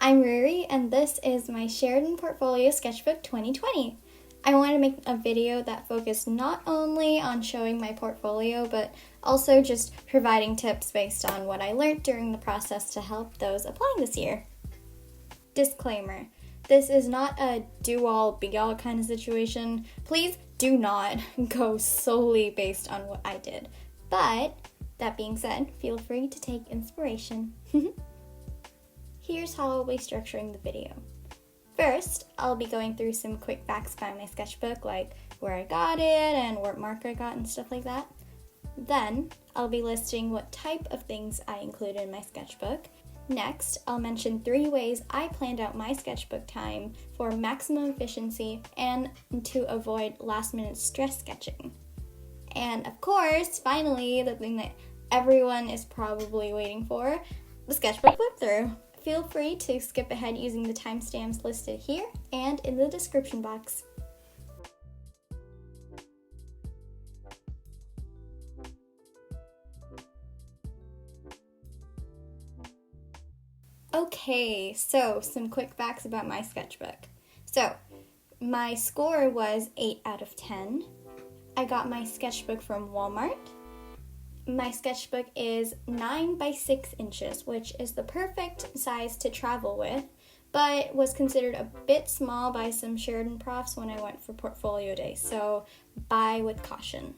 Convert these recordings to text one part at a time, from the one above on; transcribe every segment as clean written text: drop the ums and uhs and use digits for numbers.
I'm Ruri, and this is my Sheridan Portfolio Sketchbook 2020. I wanted to make a video that focused not only on showing my portfolio, but also just providing tips based on what I learned during the process to help those applying this year. Disclaimer: this is not a do-all, be-all kind of situation. Please do not go solely based on what I did. But, that being said, feel free to take inspiration. Here's how I'll be structuring the video. First, I'll be going through some quick facts about my sketchbook, like where I got it and what marker I got and stuff like that. Then, I'll be listing what type of things I included in my sketchbook. Next, I'll mention 3 ways I planned out my sketchbook time for maximum efficiency and to avoid last-minute stress sketching. And of course, finally, the thing that everyone is probably waiting for, the sketchbook flip-through. Feel free to skip ahead using the timestamps listed here and in the description box. Okay, so some quick facts about my sketchbook. So, my score was 8 out of 10. I got my sketchbook from Walmart. My sketchbook is 9 by 6 inches, which is the perfect size to travel with, but was considered a bit small by some Sheridan profs when I went for portfolio day, so buy with caution.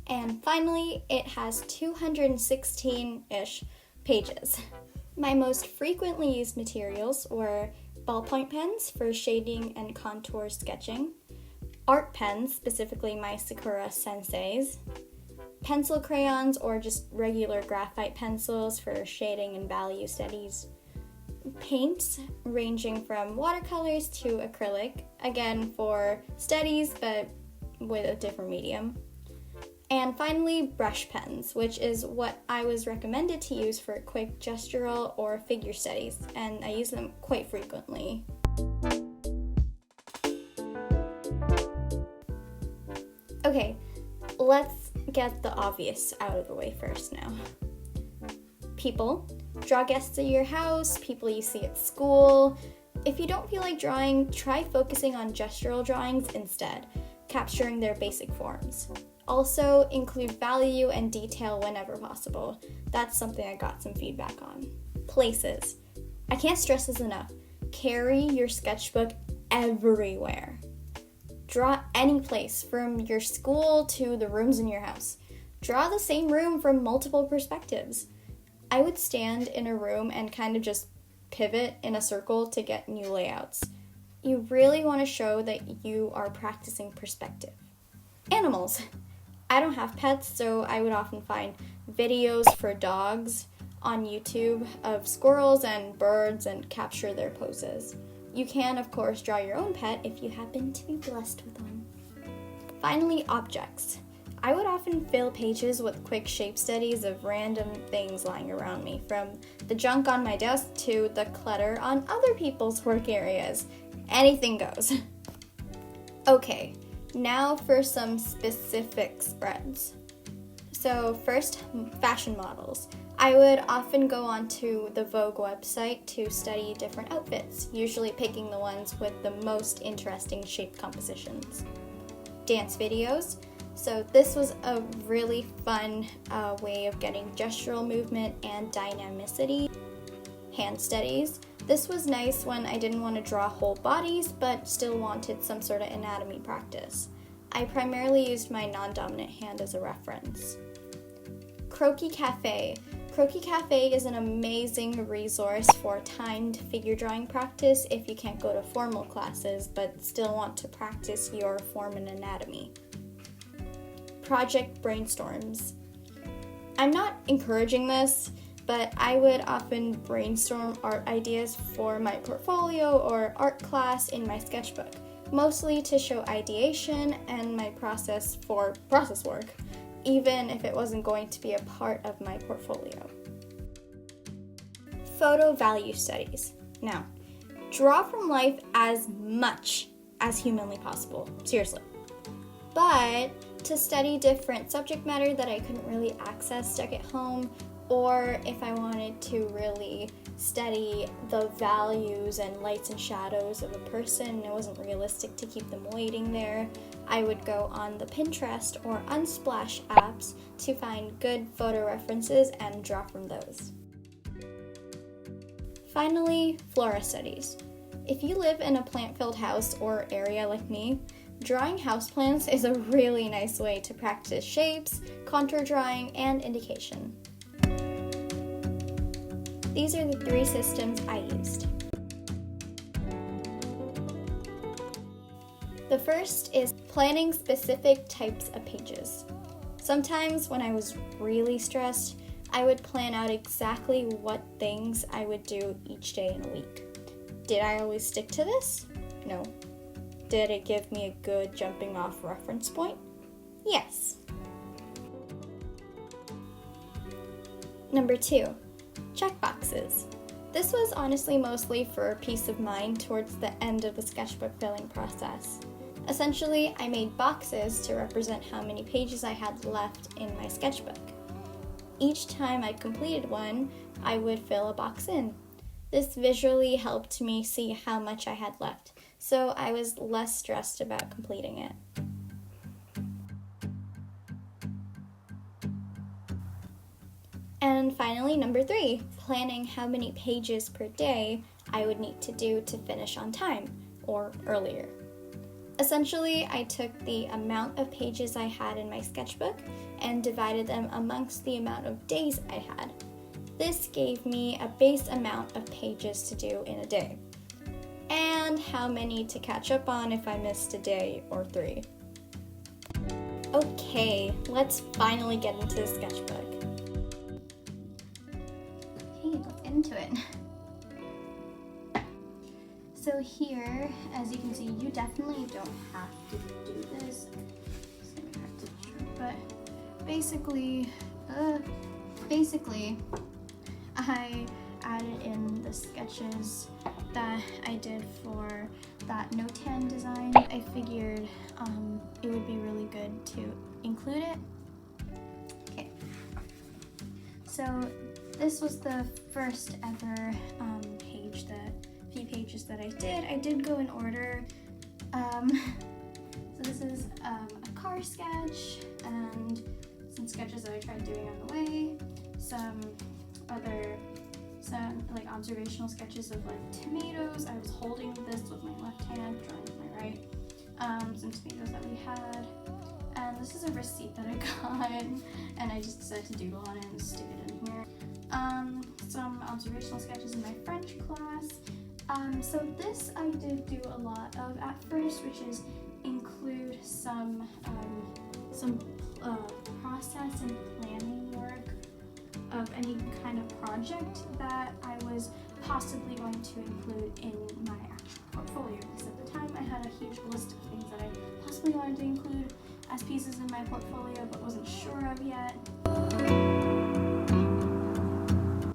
And finally, it has 216-ish pages. My most frequently used materials were ballpoint pens for shading and contour sketching, art pens, specifically my Sakura Senseis, pencil crayons or just regular graphite pencils for shading and value studies, paints ranging from watercolors to acrylic, again for studies but with a different medium, and finally brush pens, which is what I was recommended to use for quick gestural or figure studies, and I use them quite frequently. Okay, let's get the obvious out of the way first now. People. Draw guests at your house, people you see at school. If you don't feel like drawing, try focusing on gestural drawings instead, capturing their basic forms. Also, include value and detail whenever possible. That's something I got some feedback on. Places. I can't stress this enough. Carry your sketchbook everywhere. Draw any place, from your school to the rooms in your house. Draw the same room from multiple perspectives. I would stand in a room and kind of just pivot in a circle to get new layouts. You really want to show that you are practicing perspective. Animals. I don't have pets, so I would often find videos for dogs on YouTube of squirrels and birds and capture their poses. You can, of course, draw your own pet if you happen to be blessed with one. Finally, objects. I would often fill pages with quick shape studies of random things lying around me, from the junk on my desk to the clutter on other people's work areas. Anything goes. Okay, now for some specific spreads. So first, fashion models. I would often go onto the Vogue website to study different outfits, usually picking the ones with the most interesting shape compositions. Dance videos. So this was a really fun way of getting gestural movement and dynamicity. Hand studies. This was nice when I didn't want to draw whole bodies, but still wanted some sort of anatomy practice. I primarily used my non-dominant hand as a reference. Croquis Cafe. Croquis Cafe is an amazing resource for timed figure drawing practice if you can't go to formal classes but still want to practice your form and anatomy. Project brainstorms. I'm not encouraging this, but I would often brainstorm art ideas for my portfolio or art class in my sketchbook, mostly to show ideation and my process for process work, even if it wasn't going to be a part of my portfolio. Photo value studies. Now, draw from life as much as humanly possible, seriously. But to study different subject matter that I couldn't really access stuck at home, or if I wanted to really study the values and lights and shadows of a person and it wasn't realistic to keep them waiting there, I would go on the Pinterest or Unsplash apps to find good photo references and draw from those. Finally, flora studies. If you live in a plant-filled house or area like me, drawing houseplants is a really nice way to practice shapes, contour drawing, and indication. These are the 3 systems I used. The first is planning specific types of pages. Sometimes when I was really stressed, I would plan out exactly what things I would do each day in a week. Did I always stick to this? No. Did it give me a good jumping off reference point? Yes. Number 2, checkboxes. This was honestly mostly for peace of mind towards the end of the sketchbook filling process. Essentially, I made boxes to represent how many pages I had left in my sketchbook. Each time I completed one, I would fill a box in. This visually helped me see how much I had left, so I was less stressed about completing it. And finally, number 3, planning how many pages per day I would need to do to finish on time, or earlier. Essentially, I took the amount of pages I had in my sketchbook and divided them amongst the amount of days I had. This gave me a base amount of pages to do in a day, and how many to catch up on if I missed a day or 3. Okay, let's finally get into the sketchbook. Okay, let's get into it. So here, as you can see, you definitely don't have to do this. It's gonna be hard to show, but basically, I added in the sketches that I did for that no-tan design. I figured it would be really good to include it. Okay, so this was the first ever few pages that I did. I did go in order. So this is a car sketch and some sketches that I tried doing on the way, some like observational sketches of like tomatoes. I was holding this with my left hand, drawing with my right. Some tomatoes that we had, and this is a receipt that I got, and I just decided to doodle on it and stick it in here. Some observational sketches in my French class. So this I did do a lot of at first, which is include some process and planning work of any kind of project that I was possibly going to include in my actual portfolio, because at the time I had a huge list of things that I possibly wanted to include as pieces in my portfolio but wasn't sure of yet.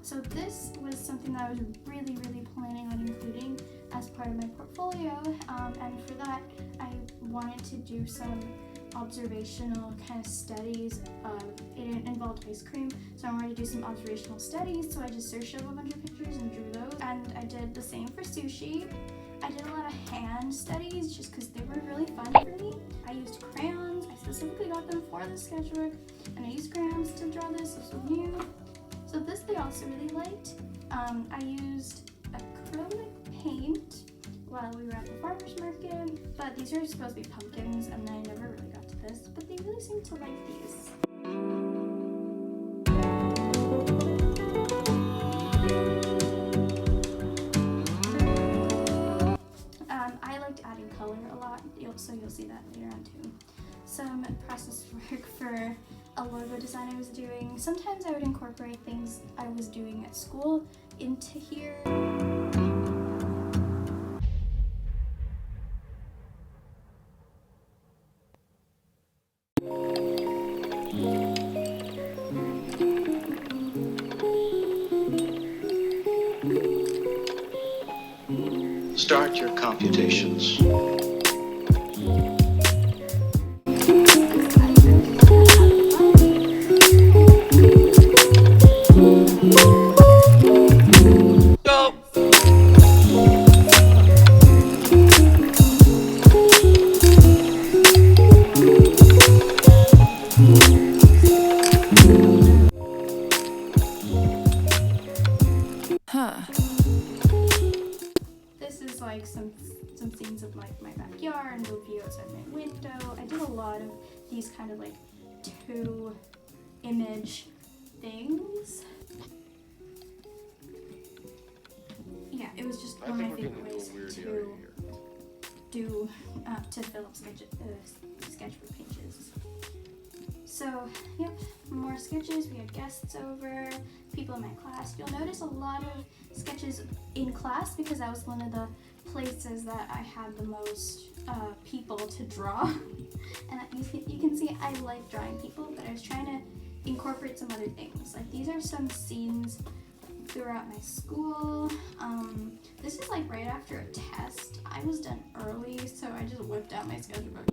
So this was something that I was really planning on including as part of my portfolio, and for that I wanted to do some observational kind of studies. It involved ice cream, so I wanted to do some observational studies, so I just searched up a bunch of pictures and drew those. And I did the same for sushi. I did a lot of hand studies just because they were really fun for me. I used crayons. I specifically got them for the sketchbook, and I used crayons to draw this. This was new. So this they also really liked. I used acrylic paint while we were at the farmer's market, but these are supposed to be pumpkins, and then I never really got to this, but they really seem to like these. I liked adding color a lot, so you'll see that later on too. Some process work for a logo design I was doing. Sometimes I would incorporate things I was doing at school into here. Start your computations. outside my window. I did a lot of these kind of like 2-image things. Yeah, it was just one of my favorite ways to do to fill up sketchbook pages. So, yep, more sketches. We had guests over, people in my class. You'll notice a lot of sketches in class because that was one of the places that I had the most people to draw. And you can see I like drawing people, but I was trying to incorporate some other things. Like these are some scenes throughout my school. This is like right after a test. I was done early, so I just whipped out my sketchbook.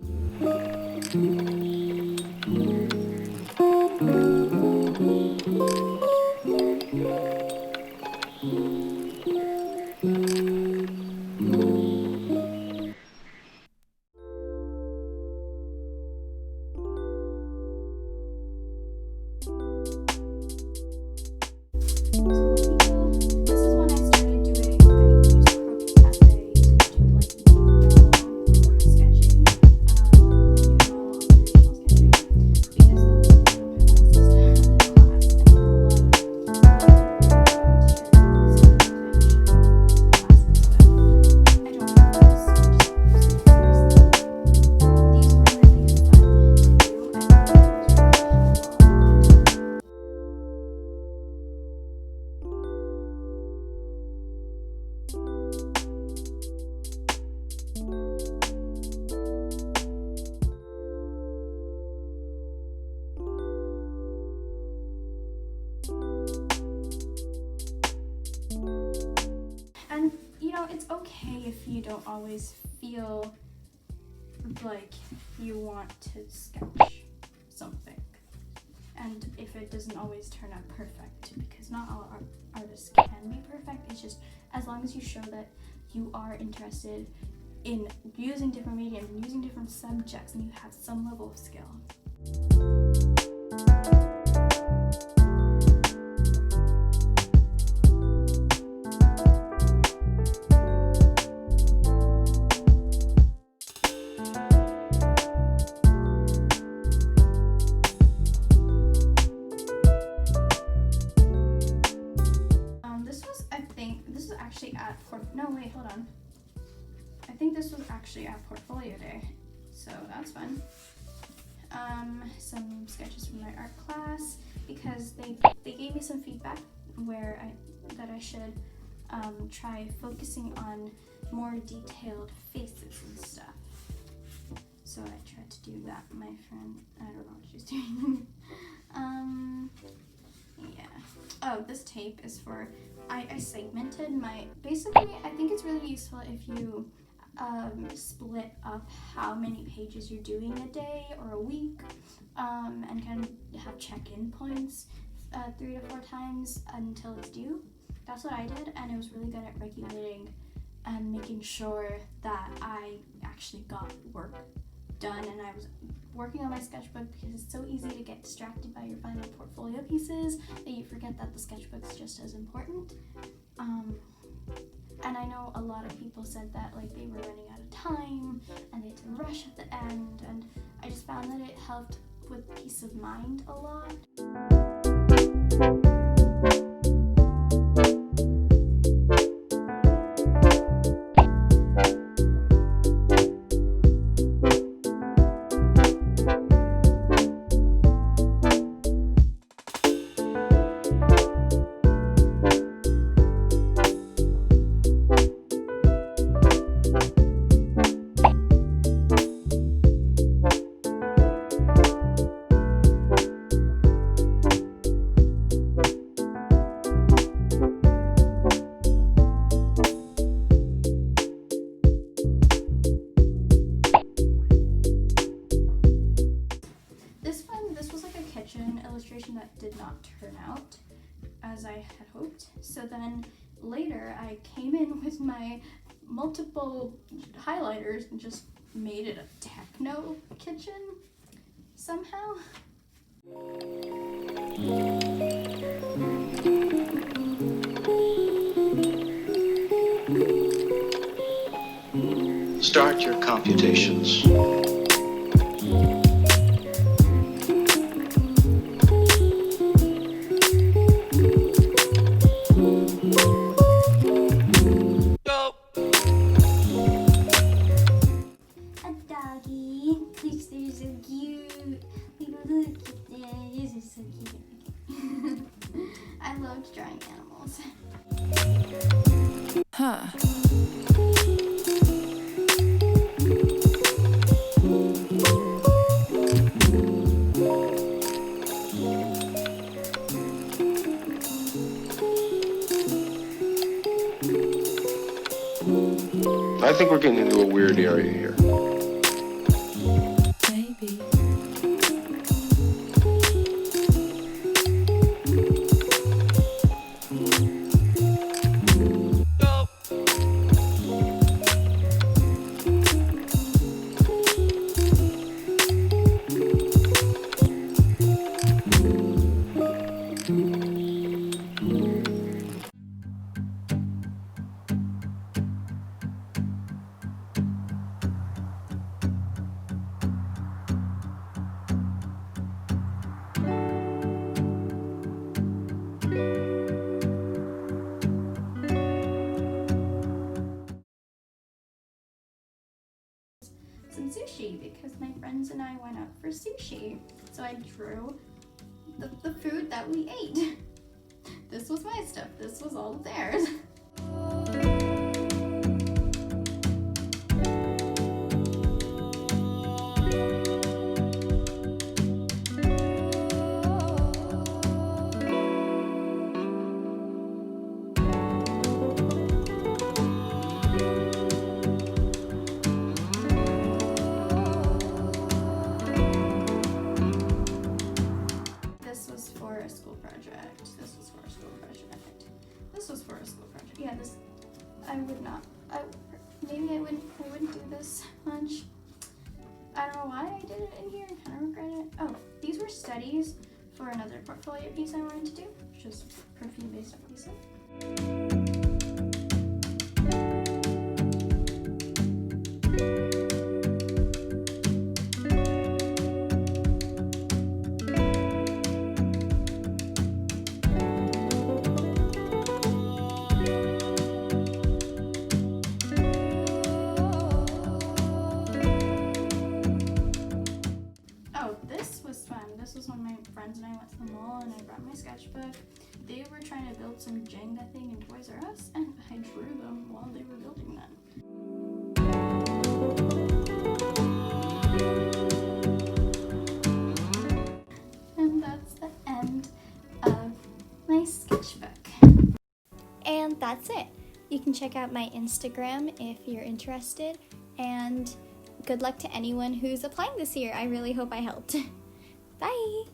And it's okay if you don't always feel like you want to sketch something, and if it doesn't always turn out perfect, because not all artists can be perfect. It's just as long as you show that you are interested in using different mediums and using different subjects, and you have some level of skill. I think this was actually at Portfolio Day, so that's fun. Some sketches from my art class, because they gave me some feedback that I should try focusing on more detailed faces and stuff. So I tried to do that. My friend, I don't know what she's doing. Yeah. Oh, this tape is for, I segmented basically I think it's really useful if you split up how many pages you're doing a day or a week, and kind of have check-in points 3 to 4 times until it's due. That's what I did, and it was really good at regulating and making sure that I actually got work done, and I was working on my sketchbook, because it's so easy to get distracted by your final portfolio pieces that you forget that the sketchbook's just as important. And I know a lot of people said that like they were running out of time and they had to rush at the end, and I just found that it helped with peace of mind a lot. Illustration that did not turn out as I had hoped. So then later I came in with my multiple highlighters and just made it a techno kitchen somehow. Start your computations. A doggy. They're so cute. Look at them. These are so cute. I loved drawing animals. Huh. I think we're getting into a weird area here. Maybe. Some sushi because my friends and I went out for sushi. So I drew the food that we ate. This was my stuff. This was all of theirs. This was for a school project. This was for a school project. This was for a school project. Yeah, this I would not. Maybe I wouldn't do this much. I don't know why I did it in here. I kind of regret it. Oh, these were studies for another portfolio piece I wanted to do, which is perfume based obviously. This was when my friends and I went to the mall and I brought my sketchbook. They were trying to build some Jenga thing in Toys R Us and I drew them while they were building that. And that's the end of my sketchbook. And that's it. You can check out my Instagram if you're interested, and good luck to anyone who's applying this year. I really hope I helped. Bye!